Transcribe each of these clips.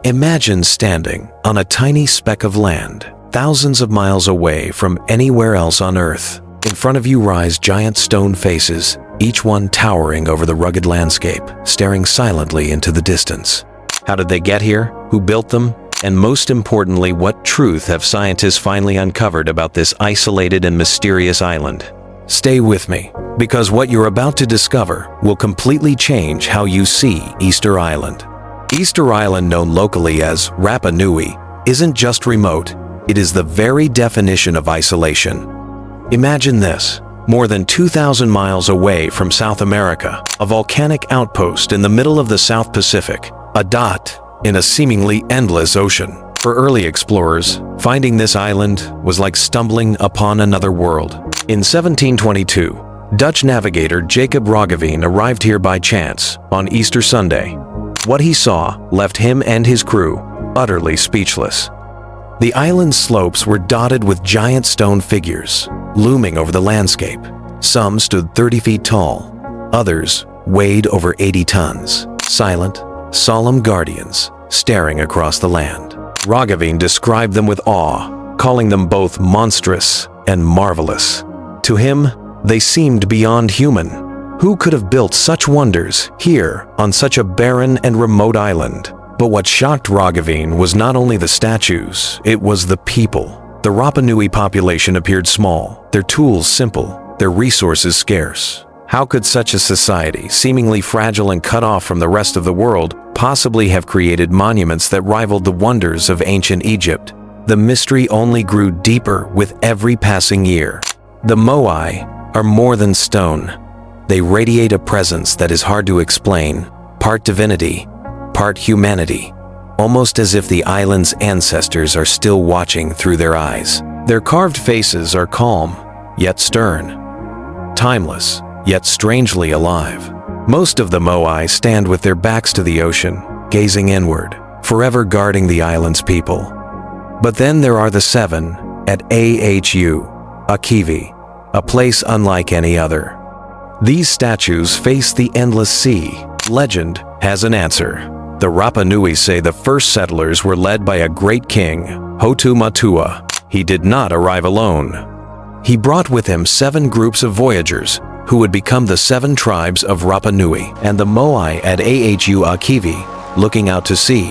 Imagine standing on a tiny speck of land, thousands of miles away from anywhere else on Earth. In front of you rise giant stone faces, each one towering over the rugged landscape, staring silently into the distance. How did they get here? Who built them? And most importantly, what truth have scientists finally uncovered about this isolated and mysterious island? Stay with me, because what you're about to discover will completely change how you see Easter Island. Easter Island, known locally as Rapa Nui, isn't just remote, it is the very definition of isolation. Imagine this. More than 2,000 miles away from South America, a volcanic outpost in the middle of the South Pacific, a dot in a seemingly endless ocean. For early explorers, finding this island was like stumbling upon another world. In 1722, Dutch navigator Jacob Roggeveen arrived here by chance on Easter Sunday. What he saw left him and his crew utterly speechless. The island's slopes were dotted with giant stone figures, looming over the landscape. Some stood 30 feet tall, others weighed over 80 tons, silent, solemn guardians staring across the land. Roggeveen described them with awe, calling them both monstrous and marvelous. To him, they seemed beyond human. Who could have built such wonders here on such a barren and remote island? But what shocked Roggeveen was not only the statues, it was the people. The Rapa Nui population appeared small, their tools simple, their resources scarce. How could such a society, seemingly fragile and cut off from the rest of the world, possibly have created monuments that rivaled the wonders of ancient Egypt? The mystery only grew deeper with every passing year. The moai are more than stone. They radiate a presence that is hard to explain, part divinity, part humanity, almost as if the island's ancestors are still watching through their eyes. Their carved faces are calm, yet stern, timeless, yet strangely alive. Most of the moai stand with their backs to the ocean, gazing inward, forever guarding the island's people. But then there are the 7 at Ahu Akivi, a place unlike any other. These statues face the endless sea. Legend has an answer. The Rapa Nui say the first settlers were led by a great king, Hotu Matu'a. He did not arrive alone. He brought with him 7 groups of voyagers who would become the 7 tribes of Rapa Nui. And the moai at Ahu Akivi, looking out to sea,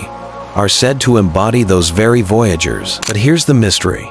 are said to embody those very voyagers. But here's the mystery.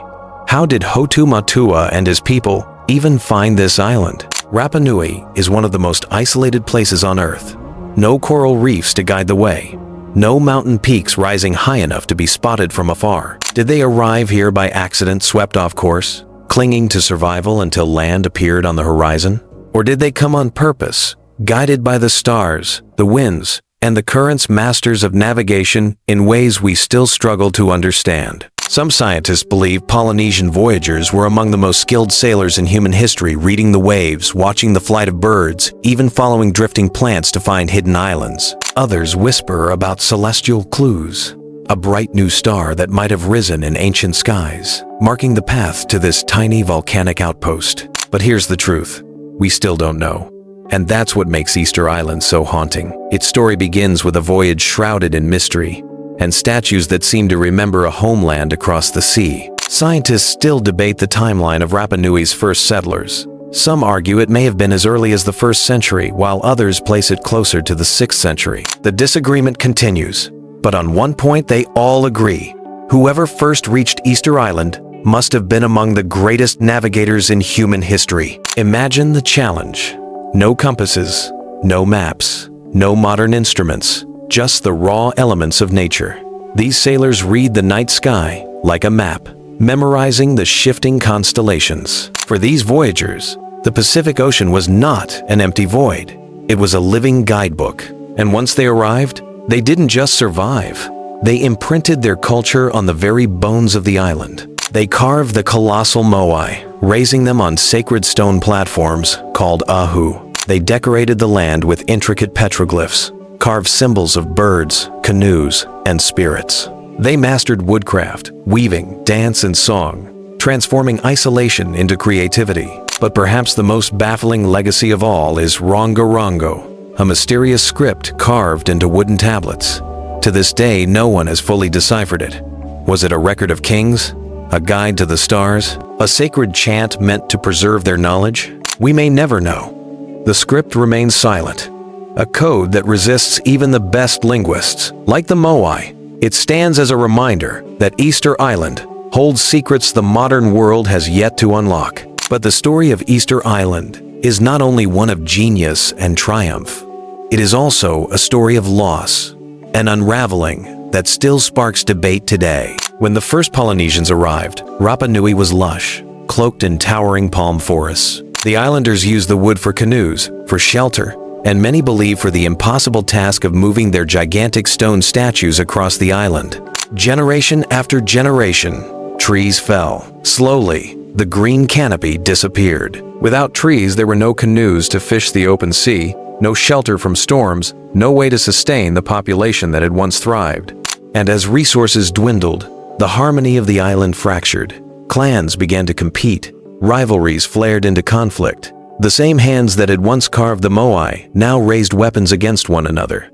How did Hotu Matu'a and his people even find this island? Rapa Nui is one of the most isolated places on Earth. No coral reefs to guide the way. No mountain peaks rising high enough to be spotted from afar. Did they arrive here by accident, swept off course, clinging to survival until land appeared on the horizon? Or did they come on purpose, guided by the stars, the winds, and the currents, masters of navigation in ways we still struggle to understand? Some scientists believe Polynesian voyagers were among the most skilled sailors in human history, reading the waves, watching the flight of birds, even following drifting plants to find hidden islands. Others whisper about celestial clues, a bright new star that might have risen in ancient skies, marking the path to this tiny volcanic outpost. But here's the truth. We still don't know. And that's what makes Easter Island so haunting. Its story begins with a voyage shrouded in mystery, and statues that seem to remember a homeland across the sea. Scientists still debate the timeline of Rapa Nui's first settlers. Some argue it may have been as early as the 1st century, while others place it closer to the 6th century. The disagreement continues, but on one point they all agree. Whoever first reached Easter Island must have been among the greatest navigators in human history. Imagine the challenge. No compasses, no maps, no modern instruments, just the raw elements of nature. These sailors read the night sky like a map, memorizing the shifting constellations. For these voyagers, the Pacific Ocean was not an empty void. It was a living guidebook. And once they arrived, they didn't just survive. They imprinted their culture on the very bones of the island. They carved the colossal moai, raising them on sacred stone platforms called Ahu. They decorated the land with intricate petroglyphs, carved symbols of birds, canoes, and spirits. They mastered woodcraft, weaving, dance, and song, transforming isolation into creativity. But perhaps the most baffling legacy of all is Rongo Rongo, a mysterious script carved into wooden tablets. To this day, no one has fully deciphered it. Was it a record of kings? A guide to the stars? A sacred chant meant to preserve their knowledge? We may never know. The script remains silent, a code that resists even the best linguists. Like the moai, it stands as a reminder that Easter Island holds secrets the modern world has yet to unlock. But the story of Easter Island is not only one of genius and triumph, it is also a story of loss and unraveling that still sparks debate today. When the first Polynesians arrived, Rapa Nui was lush, cloaked in towering palm forests. The islanders used the wood for canoes, for shelter, and many believe for the impossible task of moving their gigantic stone statues across the island. Generation after generation, trees fell. Slowly, the green canopy disappeared. Without trees, there were no canoes to fish the open sea, no shelter from storms, no way to sustain the population that had once thrived. And as resources dwindled, the harmony of the island fractured. Clans began to compete. Rivalries flared into conflict. The same hands that had once carved the moai now raised weapons against one another.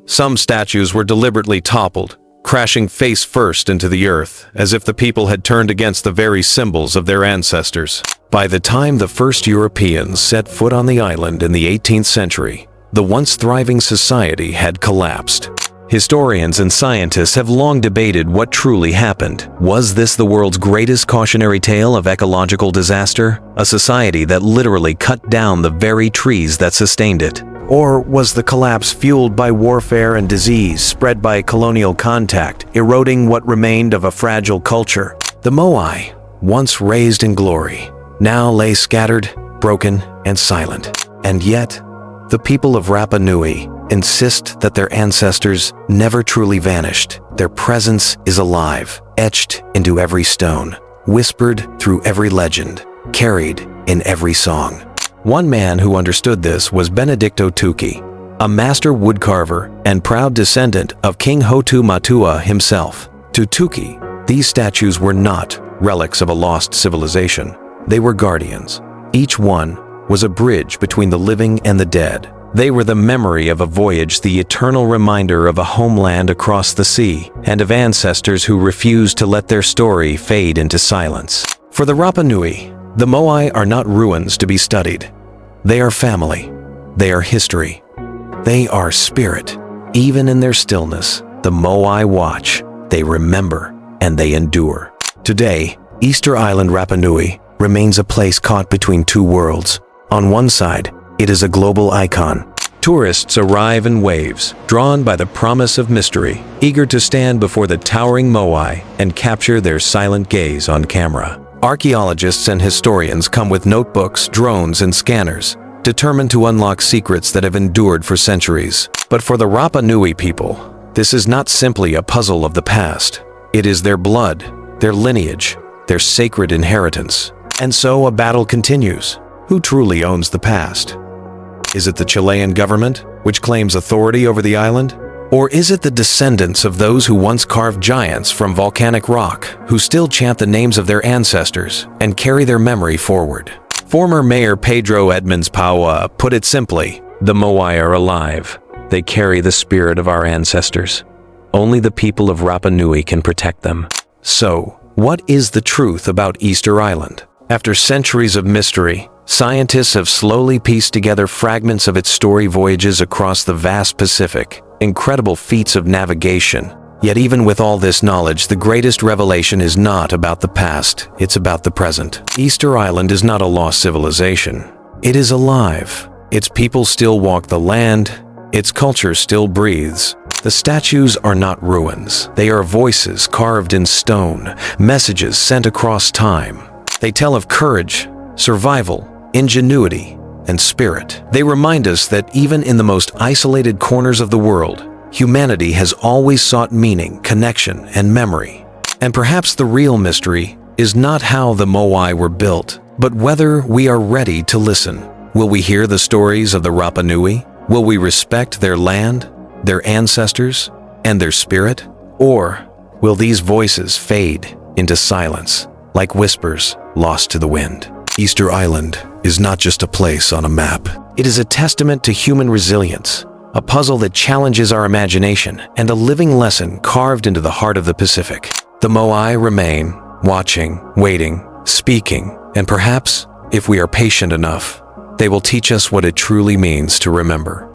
Some statues were deliberately toppled, crashing face first into the earth, as if the people had turned against the very symbols of their ancestors. By the time the first Europeans set foot on the island in the 18th century, the once thriving society had collapsed. Historians and scientists have long debated what truly happened. Was this the world's greatest cautionary tale of ecological disaster? A society that literally cut down the very trees that sustained it? Or was the collapse fueled by warfare and disease spread by colonial contact, eroding what remained of a fragile culture? The moai, once raised in glory, now lay scattered, broken, and silent. And yet, the people of Rapa Nui insist that their ancestors never truly vanished. Their presence is alive, etched into every stone, whispered through every legend, carried in every song. One man who understood this was Benedicto Tuki, a master woodcarver and proud descendant of King Hotu Matu'a himself. To Tuki, these statues were not relics of a lost civilization. They were guardians. Each one was a bridge between the living and the dead. They were the memory of a voyage, the eternal reminder of a homeland across the sea, and of ancestors who refused to let their story fade into silence. For the Rapa Nui, the moai are not ruins to be studied. They are family. They are history. They are spirit. Even in their stillness, the moai watch. They remember and they endure. Today, Easter Island Rapa Nui remains a place caught between two worlds. On one side, it is a global icon. Tourists arrive in waves, drawn by the promise of mystery, eager to stand before the towering moai and capture their silent gaze on camera. Archaeologists and historians come with notebooks, drones, and scanners, determined to unlock secrets that have endured for centuries. But for the Rapa Nui people, this is not simply a puzzle of the past. It is their blood, their lineage, their sacred inheritance. And so a battle continues. Who truly owns the past? Is it the Chilean government, which claims authority over the island? Or is it the descendants of those who once carved giants from volcanic rock, who still chant the names of their ancestors and carry their memory forward? Former Mayor Pedro Edmonds Paua put it simply, the moai are alive. They carry the spirit of our ancestors. Only the people of Rapa Nui can protect them. So, what is the truth about Easter Island? After centuries of mystery, scientists have slowly pieced together fragments of its story, voyages across the vast Pacific, incredible feats of navigation. Yet even with all this knowledge, the greatest revelation is not about the past, it's about the present. Easter Island is not a lost civilization. It is alive. Its people still walk the land. Its culture still breathes. The statues are not ruins. They are voices carved in stone, messages sent across time. They tell of courage, survival, ingenuity, and spirit. They remind us that even in the most isolated corners of the world, humanity has always sought meaning, connection, and memory. And perhaps the real mystery is not how the moai were built, but whether we are ready to listen. Will we hear the stories of the Rapa Nui? Will we respect their land, their ancestors, and their spirit? Or will these voices fade into silence, like whispers lost to the wind? Easter Island is not just a place on a map. It is a testament to human resilience, a puzzle that challenges our imagination and a living lesson carved into the heart of the Pacific. The moai remain, watching, waiting, speaking, and perhaps, if we are patient enough, they will teach us what it truly means to remember.